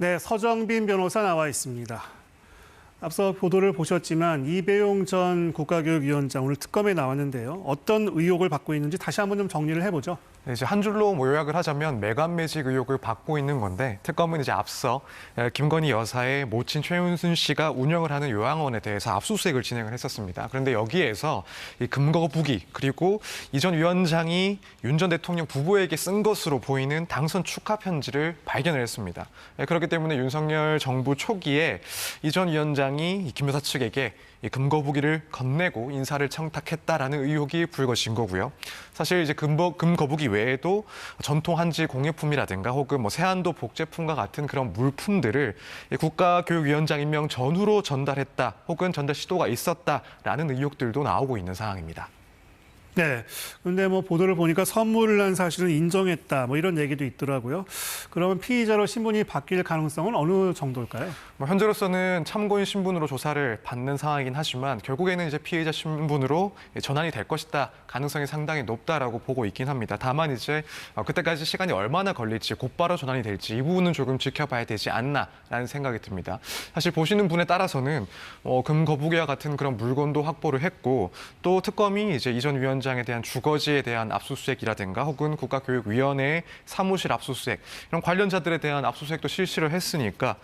네, 서정빈 변호사 나와 있습니다. 앞서 보도를 보셨지만 이배용 전 국가교육위원장 오늘 특검에 나왔는데요. 어떤 의혹을 받고 있는지 다시 한번 좀 정리를 해보죠. 네, 이제 한 줄로 요약을 하자면 매간매직 의혹을 받고 있는 건데 특검은 이제 앞서 김건희 여사의 모친 최은순 씨가 운영을 하는 요양원에 대해서 압수수색을 진행을 했었습니다. 그런데 여기에서 이 금거부기 그리고 이 전 위원장이 윤 전 대통령 부부에게 쓴 것으로 보이는 당선 축하 편지를 발견을 했습니다. 그렇기 때문에 윤석열 정부 초기에 이 전 위원장이 김 여사 측에게 이 금거부기를 건네고 인사를 청탁했다라는 의혹이 불거진 거고요. 사실 이제 금거부기 외에도 전통 한지 공예품이라든가 혹은 뭐 세안도 복제품과 같은 그런 물품들을 국가교육위원장 임명 전후로 전달했다 혹은 전달 시도가 있었다라는 의혹들도 나오고 있는 상황입니다. 네. 근데 뭐 보도를 보니까 선물을 한 사실은 인정했다. 뭐 이런 얘기도 있더라고요. 그러면 피의자로 신분이 바뀔 가능성은 어느 정도일까요? 현재로서는 참고인 신분으로 조사를 받는 상황이긴 하지만 결국에는 이제 피의자 신분으로 전환이 될 것이다. 가능성이 상당히 높다라고 보고 있긴 합니다. 다만 이제 그때까지 시간이 얼마나 걸릴지 곧바로 전환이 될지 이 부분은 조금 지켜봐야 되지 않나라는 생각이 듭니다. 사실 보시는 분에 따라서는 금거북이와 같은 그런 물건도 확보를 했고 또 특검이 이제 이 전 위원장에 대한 주거지에 대한 압수수색이라든가 혹은 국가교육위원회의 사무실 압수수색 이런 관련자들에 대한 압수수색도 실시를 했으니까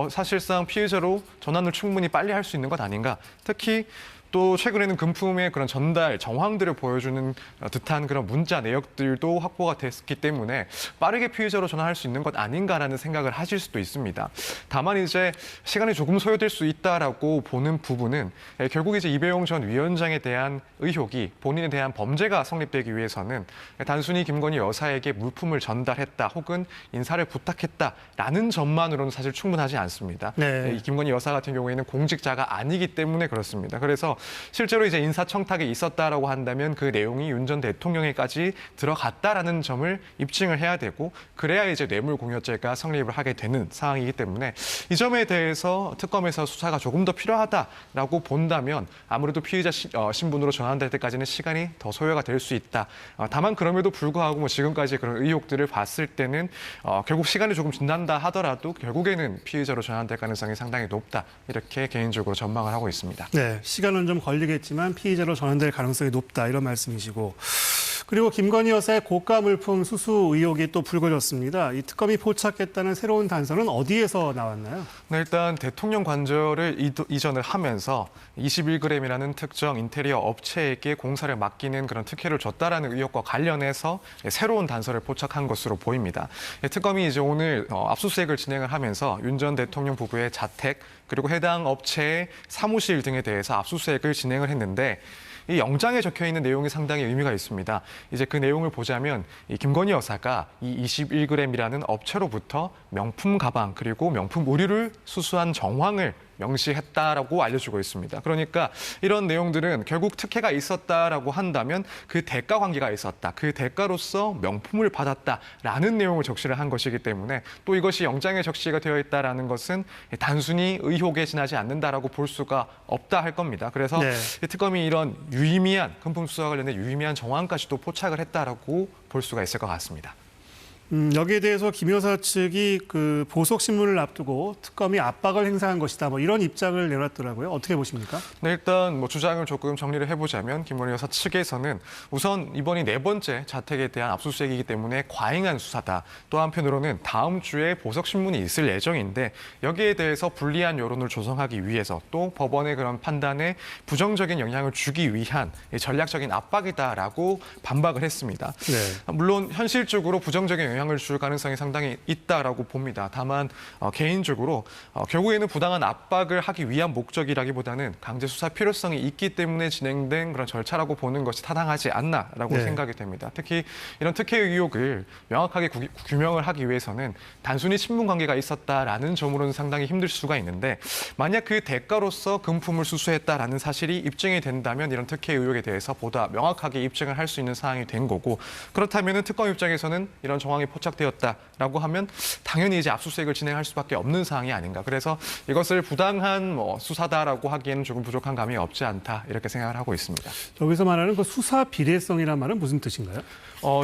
사실상 피해자로 전환을 충분히 빨리 할 수 있는 것 아닌가. 특히 또 최근에는 금품의 그런 전달 정황들을 보여주는 듯한 그런 문자 내역들도 확보가 됐기 때문에 빠르게 피의자로 전환할 수 있는 것 아닌가라는 생각을 하실 수도 있습니다. 다만 이제 시간이 조금 소요될 수 있다라고 보는 부분은 결국 이제 이배용 전 위원장에 대한 의혹이 본인에 대한 범죄가 성립되기 위해서는 단순히 김건희 여사에게 물품을 전달했다 혹은 인사를 부탁했다라는 점만으로는 사실 충분하지 않습니다. 네. 이 김건희 여사 같은 경우에는 공직자가 아니기 때문에 그렇습니다. 그래서 실제로 이제 인사청탁이 있었다라고 한다면 그 내용이 윤 전 대통령에까지 들어갔다라는 점을 입증을 해야 되고 그래야 이제 뇌물공여죄가 성립을 하게 되는 상황이기 때문에 이 점에 대해서 특검에서 수사가 조금 더 필요하다라고 본다면 아무래도 피의자 신분으로 전환될 때까지는 시간이 더 소요가 될 수 있다. 다만 그럼에도 불구하고 뭐 지금까지 그런 의혹들을 봤을 때는 결국 시간이 조금 지난다 하더라도 결국에는 피의자로 전환될 가능성이 상당히 높다. 이렇게 개인적으로 전망을 하고 있습니다. 네, 시간은 좀 걸리겠지만 피의자로 전환될 가능성이 높다 이런 말씀이시고 그리고 김건희 여사의 고가 물품 수수 의혹이 또 불거졌습니다. 이 특검이 포착했다는 새로운 단서는 어디에서 나왔나요? 네, 일단 대통령 관저를 이전을 하면서 21g이라는 특정 인테리어 업체에게 공사를 맡기는 그런 특혜를 줬다라는 의혹과 관련해서 새로운 단서를 포착한 것으로 보입니다. 특검이 이제 오늘 압수수색을 진행을 하면서 윤 전 대통령 부부의 자택 그리고 해당 업체의 사무실 등에 대해서 압수수색을 진행을 했는데 이 영장에 적혀 있는 내용이 상당히 의미가 있습니다. 이제 그 내용을 보자면 이 김건희 여사가 이 21g이라는 업체로부터 명품 가방 그리고 명품 의류를 수수한 정황을 명시했다라고 알려주고 있습니다. 그러니까 이런 내용들은 결국 특혜가 있었다라고 한다면 그 대가 관계가 있었다. 그 대가로서 명품을 받았다라는 내용을 적시를 한 것이기 때문에 또 이것이 영장에 적시가 되어 있다라는 것은 단순히 의혹에 지나지 않는다라고 볼 수가 없다 할 겁니다. 그래서 네. 특검이 이런 유의미한 금품 수사와 관련된 유의미한 정황까지도 포착을 했다라고 볼 수가 있을 것 같습니다. 여기에 대해서 김 여사 측이 그 보석 신문을 앞두고 특검이 압박을 행사한 것이다. 뭐 이런 입장을 내놨더라고요. 어떻게 보십니까? 네, 일단 뭐 주장을 조금 정리를 해보자면 김건희 여사 측에서는 우선 이번이 네 번째 자택에 대한 압수수색이기 때문에 과잉한 수사다. 또 한편으로는 다음 주에 보석 신문이 있을 예정인데 여기에 대해서 불리한 여론을 조성하기 위해서 또 법원의 그런 판단에 부정적인 영향을 주기 위한 전략적인 압박이다라고 반박을 했습니다. 네. 물론 현실적으로 부정적인 영향을 줄 가능성이 상당히 있다라고 봅니다. 다만 개인적으로 결국에는 부당한 압박을 하기 위한 목적이라기보다는 강제 수사 필요성이 있기 때문에 진행된 그런 절차라고 보는 것이 타당하지 않나라고 네. 생각이 됩니다. 특히 이런 특혜 의혹을 명확하게 규명을 하기 위해서는 단순히 친분 관계가 있었다라는 점으로는 상당히 힘들 수가 있는데 만약 그 대가로서 금품을 수수했다라는 사실이 입증이 된다면 이런 특혜 의혹에 대해서 보다 명확하게 입증을 할 수 있는 상황이 된 거고 그렇다면 특검 입장에서는 이런 정황이 상황이 포착되었다라고 하면 당연히 이제 압수수색을 진행할 수밖에 없는 상황이 아닌가. 그래서 이것을 부당한 수사다라고 하기에는 조금 부족한 감이 없지 않다 이렇게 생각을 하고 있습니다. 여기서 말하는 그 수사 비례성이란 말은 무슨 뜻인가요?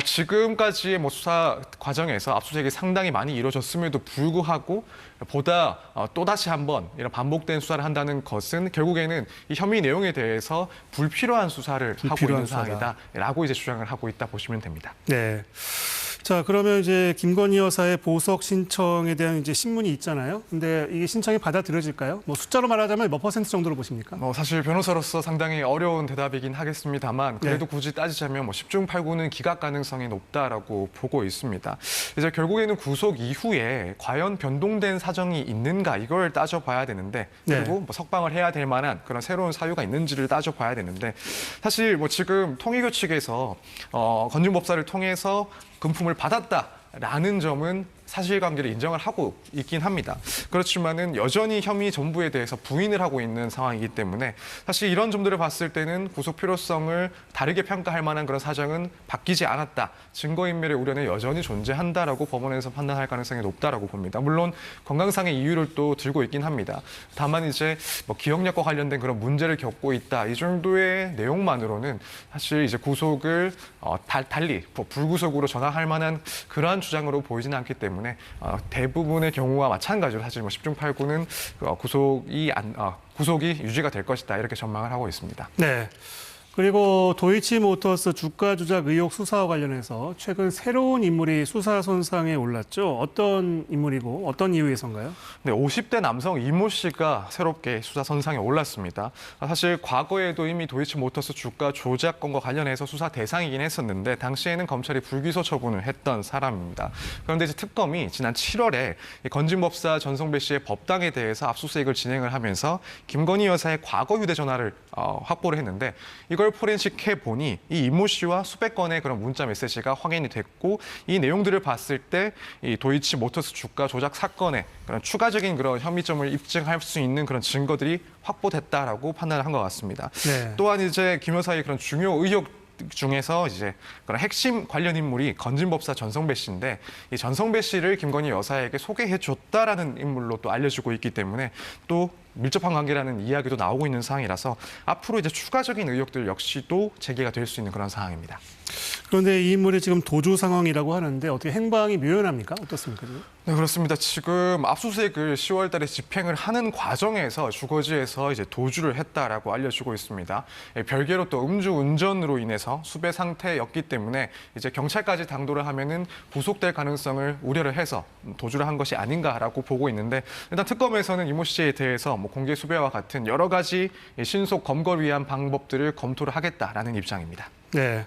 지금까지의 수사 과정에서 압수수색이 상당히 많이 이루어졌음에도 불구하고 보다 또다시 한번 이런 반복된 수사를 한다는 것은 결국에는 이 혐의 내용에 대해서 불필요한 수사를 하고 있는 상황이다라고 이제 주장을 하고 있다 보시면 됩니다. 네. 자, 그러면 이제 김건희 여사의 보석 신청에 대한 이제 신문이 있잖아요. 근데 이게 신청이 받아들여질까요? 숫자로 말하자면 몇 퍼센트 정도로 보십니까? 사실 변호사로서 상당히 어려운 대답이긴 하겠습니다만 그래도 굳이 따지자면 10중 8구는 기각 가능성이 높다라고 보고 있습니다. 이제 결국에는 구속 이후에 과연 변동된 사정이 있는가 이걸 따져봐야 되는데 그리고 석방을 해야 될 만한 그런 새로운 사유가 있는지를 따져봐야 되는데 사실 지금 통일교 측에서 건진법사를 통해서 금품을 받았다라는 점은 사실관계를 인정을 하고 있긴 합니다. 그렇지만은 여전히 혐의 전부에 대해서 부인을 하고 있는 상황이기 때문에 사실 이런 점들을 봤을 때는 구속 필요성을 다르게 평가할 만한 그런 사정은 바뀌지 않았다. 증거인멸의 우려는 여전히 존재한다라고 법원에서 판단할 가능성이 높다라고 봅니다. 물론 건강상의 이유를 또 들고 있긴 합니다. 다만 이제 기억력과 관련된 그런 문제를 겪고 있다. 이 정도의 내용만으로는 사실 이제 구속을 달리 불구속으로 전환할 만한 그러한 주장으로 보이지는 않기 때문에 대부분의 경우와 마찬가지로 사실 10중 8구는 구속이 유지가 될 것이다 이렇게 전망을 하고 있습니다. 네. 그리고 도이치모터스 주가 조작 의혹 수사와 관련해서 최근 새로운 인물이 수사 선상에 올랐죠. 어떤 인물이고 어떤 이유에서인가요? 네, 50대 남성 이모 씨가 새롭게 수사 선상에 올랐습니다. 사실 과거에도 이미 도이치모터스 주가 조작 건과 관련해서 수사 대상이긴 했었는데 당시에는 검찰이 불기소 처분을 했던 사람입니다. 그런데 이제 특검이 지난 7월에 건진법사 전성배 씨의 법당에 대해서 압수수색을 진행을 하면서 김건희 여사의 과거 휴대전화를 확보를 했는데 이걸 포렌식해 보니 이 이모 씨와 수백 건의 그런 문자 메시지가 확인이 됐고 이 내용들을 봤을 때 이 도이치모터스 주가 조작 사건의 그런 추가적인 그런 혐의점을 입증할 수 있는 그런 증거들이 확보됐다라고 판단을 한 것 같습니다. 네. 또한 이제 김 여사의 그런 중요 의혹 중에서 이제 그런 핵심 관련 인물이 건진법사 전성배 씨인데 이 전성배 씨를 김건희 여사에게 소개해줬다라는 인물로 또 알려지고 있기 때문에 또 밀접한 관계라는 이야기도 나오고 있는 상황이라서 앞으로 이제 추가적인 의혹들 역시도 제기가 될 수 있는 그런 상황입니다. 그런데 이 인물이 지금 도주 상황이라고 하는데 어떻게 행방이 묘연합니까? 어떻습니까? 네, 그렇습니다. 지금 압수수색을 10월 달에 집행을 하는 과정에서 주거지에서 이제 도주를 했다라고 알려지고 있습니다. 별개로 또 음주운전으로 인해서 수배 상태였기 때문에 이제 경찰까지 당도를 하면은 구속될 가능성을 우려를 해서 도주를 한 것이 아닌가라고 보고 있는데 일단 특검에서는 이모 씨에 대해서 공개 수배와 같은 여러 가지 신속 검거를 위한 방법들을 검토를 하겠다라는 입장입니다. 네.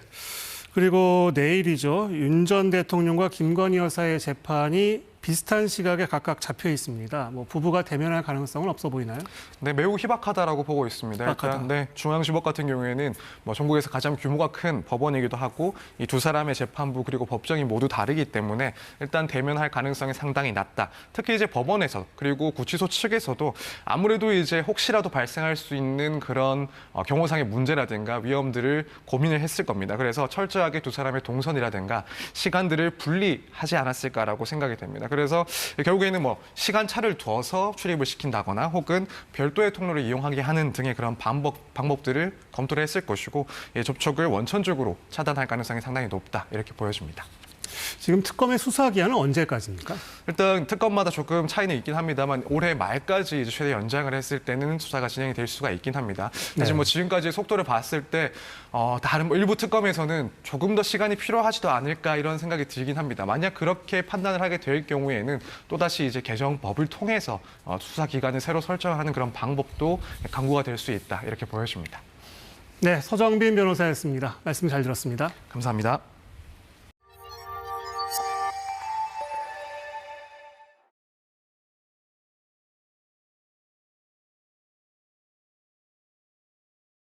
그리고 내일이죠. 윤 전 대통령과 김건희 여사의 재판이 비슷한 시각에 각각 잡혀 있습니다. 부부가 대면할 가능성은 없어 보이나요? 네, 매우 희박하다라고 보고 있습니다. 일단 중앙지법 같은 경우에는 전국에서 가장 규모가 큰 법원이기도 하고 이 두 사람의 재판부 그리고 법정이 모두 다르기 때문에 일단 대면할 가능성이 상당히 낮다. 특히 이제 법원에서 그리고 구치소 측에서도 아무래도 이제 혹시라도 발생할 수 있는 그런 경호상의 문제라든가 위험들을 고민을 했을 겁니다. 그래서 철저하게 두 사람의 동선이라든가 시간들을 분리하지 않았을까라고 생각이 됩니다. 그래서 결국에는 시간차를 두어서 출입을 시킨다거나 혹은 별도의 통로를 이용하게 하는 등의 그런 방법들을 검토를 했을 것이고 접촉을 원천적으로 차단할 가능성이 상당히 높다 이렇게 보여집니다. 지금 특검의 수사 기한은 언제까지입니까? 일단 특검마다 조금 차이는 있긴 합니다만 올해 말까지 이제 최대 연장을 했을 때는 수사가 진행이 될 수가 있긴 합니다. 사실 지금까지의 속도를 봤을 때 다른 일부 특검에서는 조금 더 시간이 필요하지도 않을까 이런 생각이 들긴 합니다. 만약 그렇게 판단을 하게 될 경우에는 또다시 이제 개정법을 통해서 수사 기간을 새로 설정하는 그런 방법도 강구가 될 수 있다 이렇게 보여집니다. 네, 서정빈 변호사였습니다. 말씀 잘 들었습니다. 감사합니다.